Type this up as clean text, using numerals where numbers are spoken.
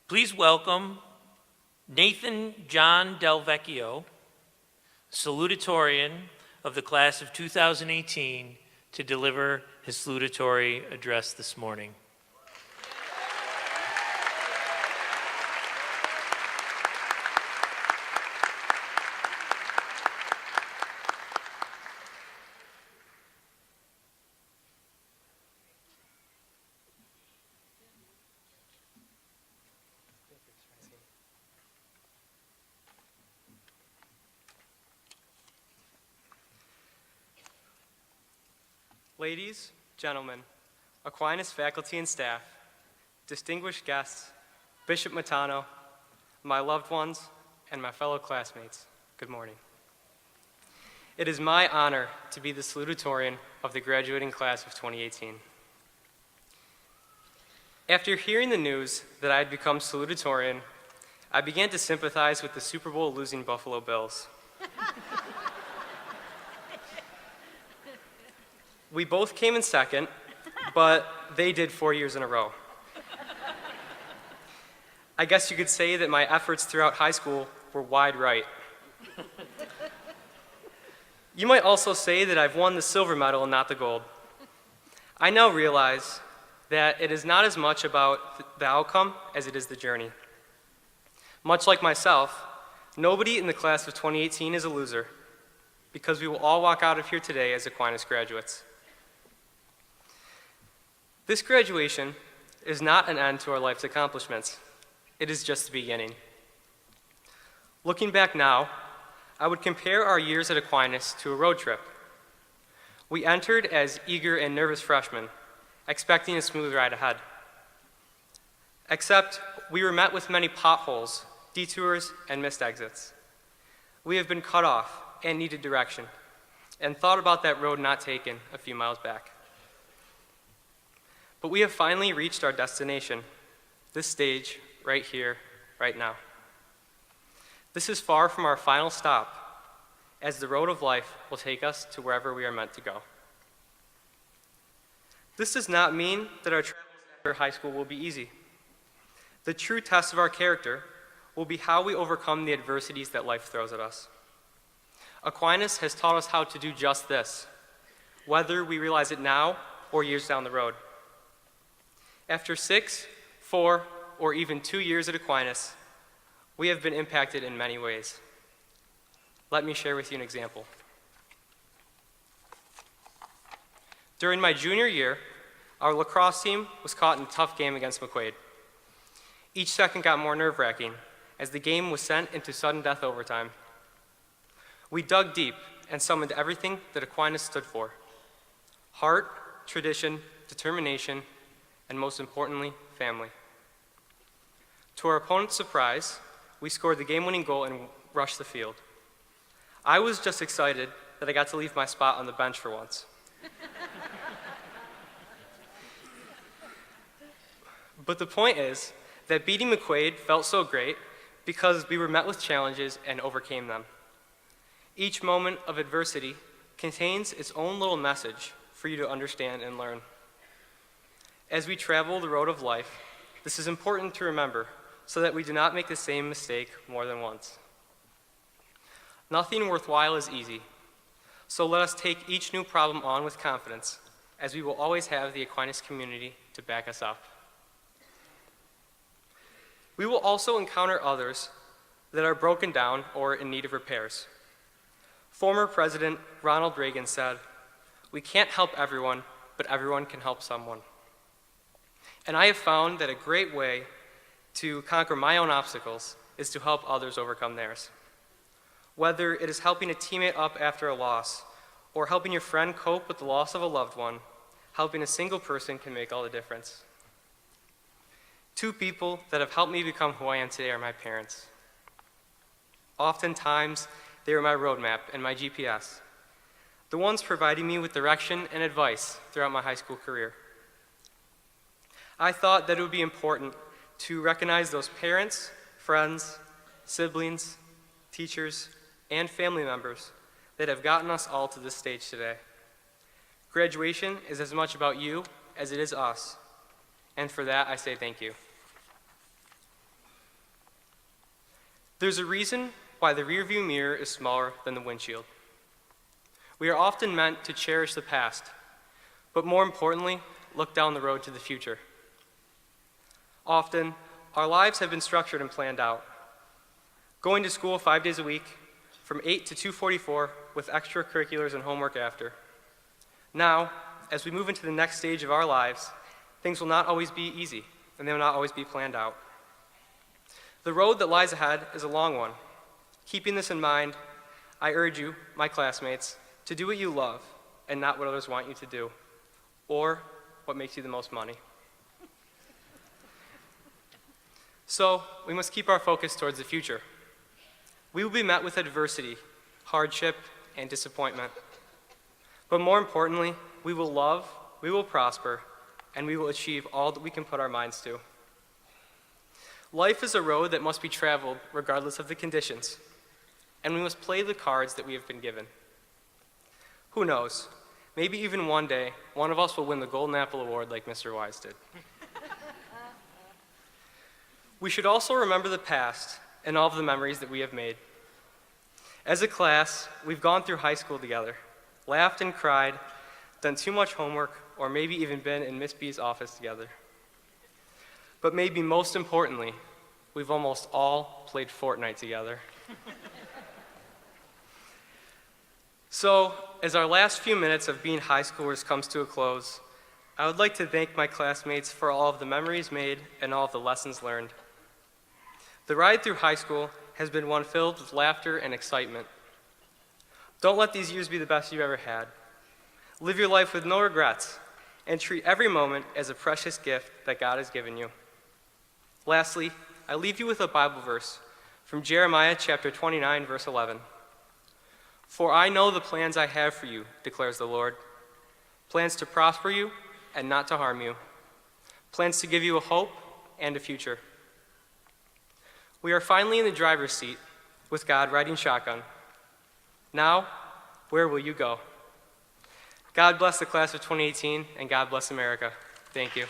Please welcome Nathan John DelVecchio, Salutatorian of the class of 2018, to deliver his salutatory address this morning. Ladies, gentlemen, Aquinas faculty and staff, distinguished guests, Bishop Matano, my loved ones, and my fellow classmates, good morning. It is my honor to be the salutatorian of the graduating class of 2018. After hearing the news that I had become salutatorian, I began to sympathize with the Super Bowl losing Buffalo Bills. We both came in second, but they did 4 years in a row. I guess you could say that my efforts throughout high school were wide right. You might also say that I've won the silver medal and not the gold. I now realize that it is not as much about the outcome as it is the journey. Much like myself, nobody in the class of 2018 is a loser, because we will all walk out of here today as Aquinas graduates. This graduation is not an end to our life's accomplishments. It is just the beginning. Looking back now, I would compare our years at Aquinas to a road trip. We entered as eager and nervous freshmen, expecting a smooth ride ahead. Except we were met with many potholes, detours, and missed exits. We have been cut off and needed direction, and thought about that road not taken a few miles back. But we have finally reached our destination, this stage right here, right now. This is far from our final stop, as the road of life will take us to wherever we are meant to go. This does not mean that our travels after high school will be easy. The true test of our character will be how we overcome the adversities that life throws at us. Aquinas has taught us how to do just this, whether we realize it now or years down the road. After 6, 4, or even 2 years at Aquinas, we have been impacted in many ways. Let me share with you an example. During my junior year, our lacrosse team was caught in a tough game against McQuaid. Each second got more nerve-wracking as the game was sent into sudden death overtime. We dug deep and summoned everything that Aquinas stood for: heart, tradition, determination, and most importantly, family. To our opponent's surprise, we scored the game-winning goal and rushed the field. I was just excited that I got to leave my spot on the bench for once. But the point is that beating McQuaid felt so great because we were met with challenges and overcame them. Each moment of adversity contains its own little message for you to understand and learn. As we travel the road of life, this is important to remember so that we do not make the same mistake more than once. Nothing worthwhile is easy, so let us take each new problem on with confidence, as we will always have the Aquinas community to back us up. We will also encounter others that are broken down or in need of repairs. Former President Ronald Reagan said, "We can't help everyone, but everyone can help someone." And I have found that a great way to conquer my own obstacles is to help others overcome theirs. Whether it is helping a teammate up after a loss, or helping your friend cope with the loss of a loved one, helping a single person can make all the difference. Two people that have helped me become who I am today are my parents. Oftentimes, they are my roadmap and my GPS, the ones providing me with direction and advice throughout my high school career. I thought that it would be important to recognize those parents, friends, siblings, teachers, and family members that have gotten us all to this stage today. Graduation is as much about you as it is us, and for that I say thank you. There's a reason why the rearview mirror is smaller than the windshield. We are often meant to cherish the past, but more importantly, look down the road to the future. Often, our lives have been structured and planned out. Going to school 5 days a week, from 8 to 2:44, with extracurriculars and homework after. Now, as we move into the next stage of our lives, things will not always be easy, and they will not always be planned out. The road that lies ahead is a long one. Keeping this in mind, I urge you, my classmates, to do what you love and not what others want you to do, or what makes you the most money. So, we must keep our focus towards the future. We will be met with adversity, hardship, and disappointment. But more importantly, we will love, we will prosper, and we will achieve all that we can put our minds to. Life is a road that must be traveled regardless of the conditions, and we must play the cards that we have been given. Who knows? Maybe even one day, one of us will win the Golden Apple Award like Mr. Wise did. We should also remember the past and all of the memories that we have made. As a class, we've gone through high school together, laughed and cried, done too much homework, or maybe even been in Miss B's office together. But maybe most importantly, we've almost all played Fortnite together. So, as our last few minutes of being high schoolers comes to a close, I would like to thank my classmates for all of the memories made and all of the lessons learned. The ride through high school has been one filled with laughter and excitement. Don't let these years be the best you've ever had. Live your life with no regrets and treat every moment as a precious gift that God has given you. Lastly, I leave you with a Bible verse from Jeremiah chapter 29, verse 11. For I know the plans I have for you, declares the Lord. Plans to prosper you and not to harm you. Plans to give you a hope and a future. We are finally in the driver's seat with God riding shotgun. Now, where will you go? God bless the class of 2018, and God bless America. Thank you.